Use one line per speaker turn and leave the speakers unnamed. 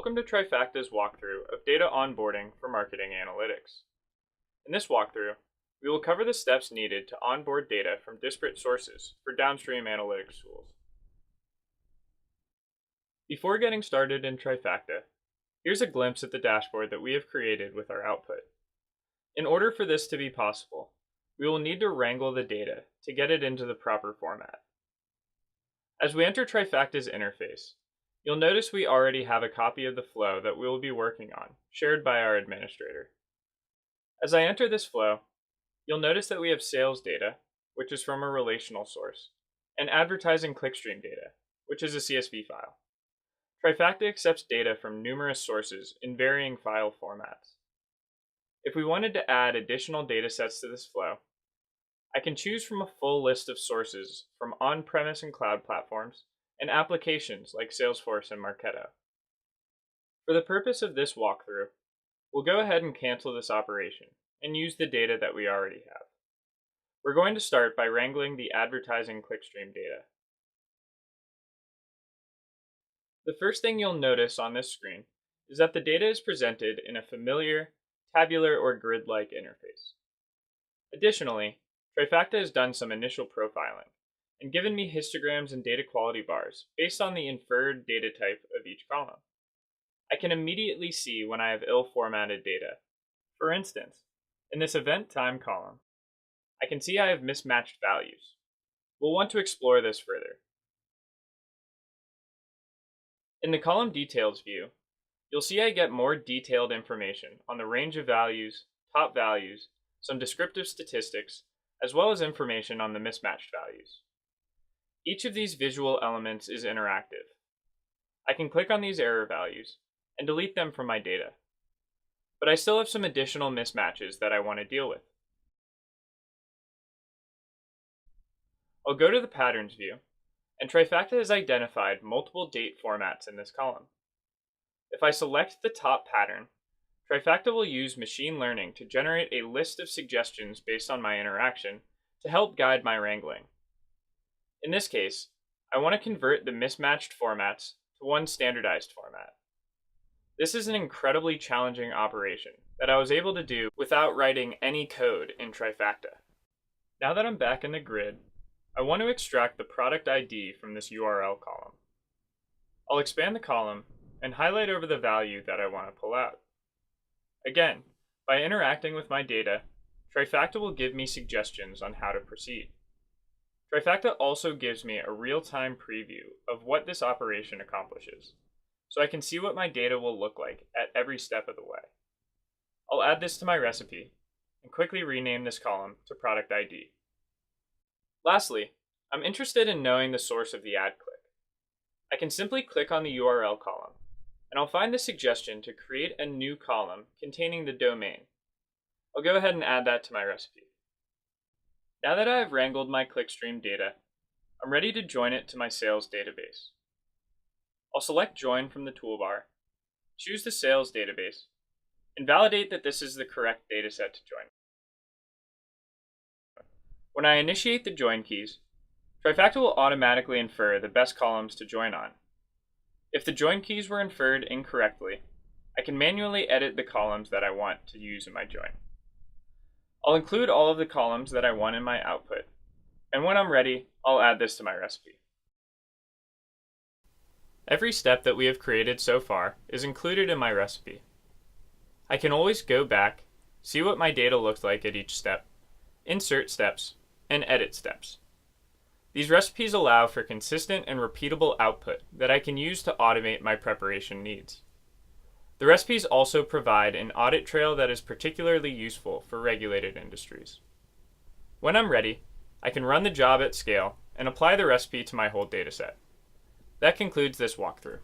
Welcome to Trifacta's walkthrough of data onboarding for marketing analytics. In this walkthrough, we will cover the steps needed to onboard data from disparate sources for downstream analytics tools. Before getting started in Trifacta, here's a glimpse at the dashboard that we have created with our output. In order for this to be possible, we will need to wrangle the data to get it into the proper format. As we enter Trifacta's interface, you'll notice we already have a copy of the flow that we will be working on, shared by our administrator. As I enter this flow, you'll notice that we have sales data, which is from a relational source, and advertising clickstream data, which is a CSV file. Trifacta accepts data from numerous sources in varying file formats. If we wanted to add additional data sets to this flow, I can choose from a full list of sources from on-premise and cloud platforms and applications like Salesforce and Marketo. For the purpose of this walkthrough, we'll go ahead and cancel this operation and use the data that we already have. We're going to start by wrangling the advertising clickstream data. The first thing you'll notice on this screen is that the data is presented in a familiar, tabular or grid-like interface. Additionally, Trifacta has done some initial profiling and given me histograms and data quality bars based on the inferred data type of each column. I can immediately see when I have ill-formatted data. For instance, in this event time column, I can see I have mismatched values. We'll want to explore this further. In the column details view, you'll see I get more detailed information on the range of values, top values, some descriptive statistics, as well as information on the mismatched values. Each of these visual elements is interactive. I can click on these error values and delete them from my data, but I still have some additional mismatches that I want to deal with. I'll go to the Patterns view, and Trifacta has identified multiple date formats in this column. If I select the top pattern, Trifacta will use machine learning to generate a list of suggestions based on my interaction to help guide my wrangling. In this case, I want to convert the mismatched formats to one standardized format. This is an incredibly challenging operation that I was able to do without writing any code in Trifacta. Now that I'm back in the grid, I want to extract the product ID from this URL column. I'll expand the column and highlight over the value that I want to pull out. Again, by interacting with my data, Trifacta will give me suggestions on how to proceed. Trifacta also gives me a real-time preview of what this operation accomplishes, so I can see what my data will look like at every step of the way. I'll add this to my recipe and quickly rename this column to Product ID. Lastly, I'm interested in knowing the source of the ad click. I can simply click on the URL column, and I'll find the suggestion to create a new column containing the domain. I'll go ahead and add that to my recipe. Now that I have wrangled my clickstream data, I'm ready to join it to my sales database. I'll select Join from the toolbar, choose the sales database, and validate that this is the correct dataset to join. When I initiate the join keys, Trifacta will automatically infer the best columns to join on. If the join keys were inferred incorrectly, I can manually edit the columns that I want to use in my join. I'll include all of the columns that I want in my output, and when I'm ready, I'll add this to my recipe. Every step that we have created so far is included in my recipe. I can always go back, see what my data looks like at each step, insert steps, and edit steps. These recipes allow for consistent and repeatable output that I can use to automate my preparation needs. The recipes also provide an audit trail that is particularly useful for regulated industries. When I'm ready, I can run the job at scale and apply the recipe to my whole dataset. That concludes this walkthrough.